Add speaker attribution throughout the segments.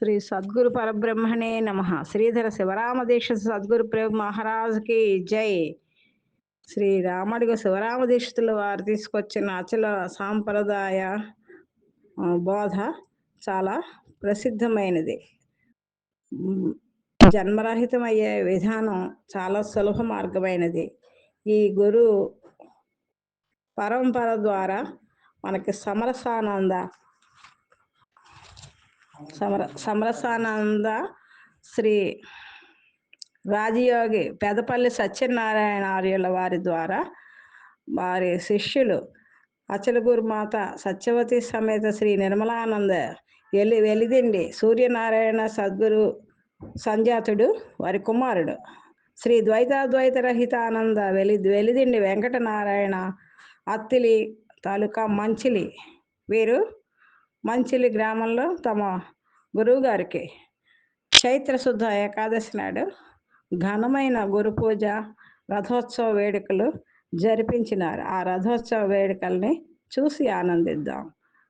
Speaker 1: శ్రీ సద్గురు పరబ్రహ్మణే నమ. శ్రీధర శివరామదీక్ష సద్గురు ప్రేమ మహారాజుకి జై. శ్రీ రామడిగ శివరామదీక్షితుల వారు తీసుకొచ్చిన అచల సాంప్రదాయ బోధ చాలా ప్రసిద్ధమైనది. జన్మరహితమయ్యే విధానం చాలా సులభ మార్గమైనది. ఈ గురు పరంపర ద్వారా మనకి సమరసానంద శ్రీ రాజయోగి పెదపల్లి సత్యనారాయణ ఆర్యుల వారి ద్వారా వారి శిష్యులు అచల గురుమాత సత్యవతి సమేత శ్రీ నిర్మలానంద వెలిదిండి సూర్యనారాయణ సద్గురు సంజాతుడు వారి కుమారుడు శ్రీ ద్వైతాద్వైత రహితానంద వెలిదిండి వెంకటనారాయణ అత్తిలి తాలూకా మంచిలి. వీరు మంచిలి గ్రామంలో తమ గురువు గారికి చైత్రశుద్ధ ఏకాదశి నాడు ఘనమైన గురు పూజ రథోత్సవ వేడుకలు జరిపించినారు. ఆ రథోత్సవ వేడుకల్ని చూసి ఆనందిద్దాం.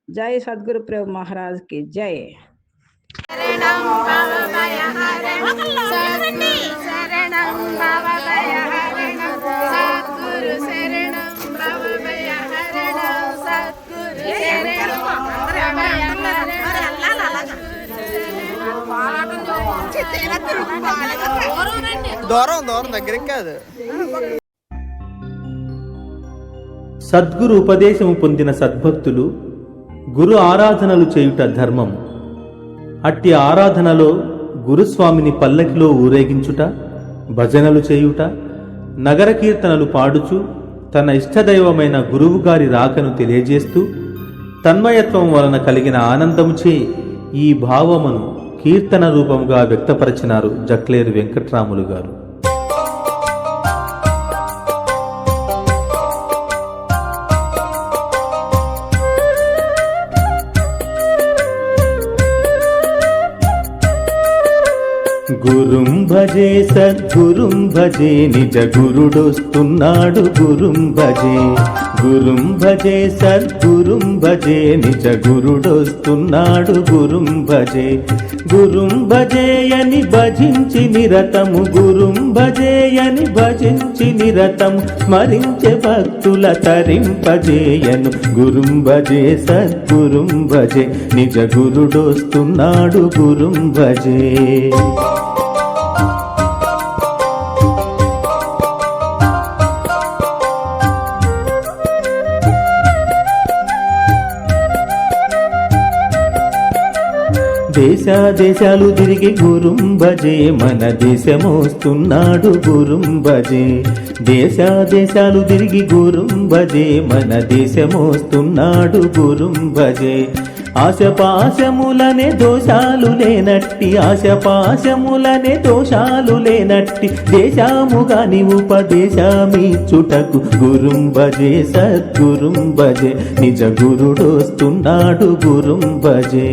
Speaker 1: జై సద్గురు ప్రేమ మహారాజ్కి జై.
Speaker 2: దూరం దగ్గరికి కాదు.
Speaker 3: సద్గురు ఉపదేశము పొందిన సద్భక్తులు గురు ఆరాధనలు చేయుట ధర్మం. అట్టి ఆరాధనలో గురుస్వామిని పల్లకిలో ఊరేగించుట, భజనలు చేయుట, నగర కీర్తనలు పాడుచు తన ఇష్టదైవమైన గురువుగారి రాకను తెలియజేస్తూ తన్మయత్వం వలన కలిగిన ఆనందముచే ఈ భావమును కీర్తన రూపంగా వ్యక్తపరిచినారు జక్లేరు వెంకట్రాములు గారు. గురుం భజే సద్గురుం భజే నిజ గురుడొస్తున్నాడు గురుం భజే. గురుం భజే సద్గురుం భజే నిజ గురుడొస్తున్నాడు గురుం భజే. గురుం భజేయని భజించి నిరతము గురుం భజేయని భజించి నిరతము స్మరించే భక్తుల తరింపజేయను గురుం భజే సద్గురుం భజే నిజ గురుడొస్తున్నాడు గురుం భజే. దేశాలు తిరిగి గురుం భజే మన దేశమోస్తున్నాడు గురుం భజే. దేశాలు తిరిగి గురుం భజే మన దేశమోస్తున్నాడు గురుం భజే. ఆశపాశములనే దోషాలు లేనట్టి ఆశపాశములనే దోషాలు లేనట్టి దేశాముగాని ఉపదేశమిచ్చుటకు గురుం భజే సద్గురుం భజే నిజ గురుడొస్తున్నాడు గురుం భజే.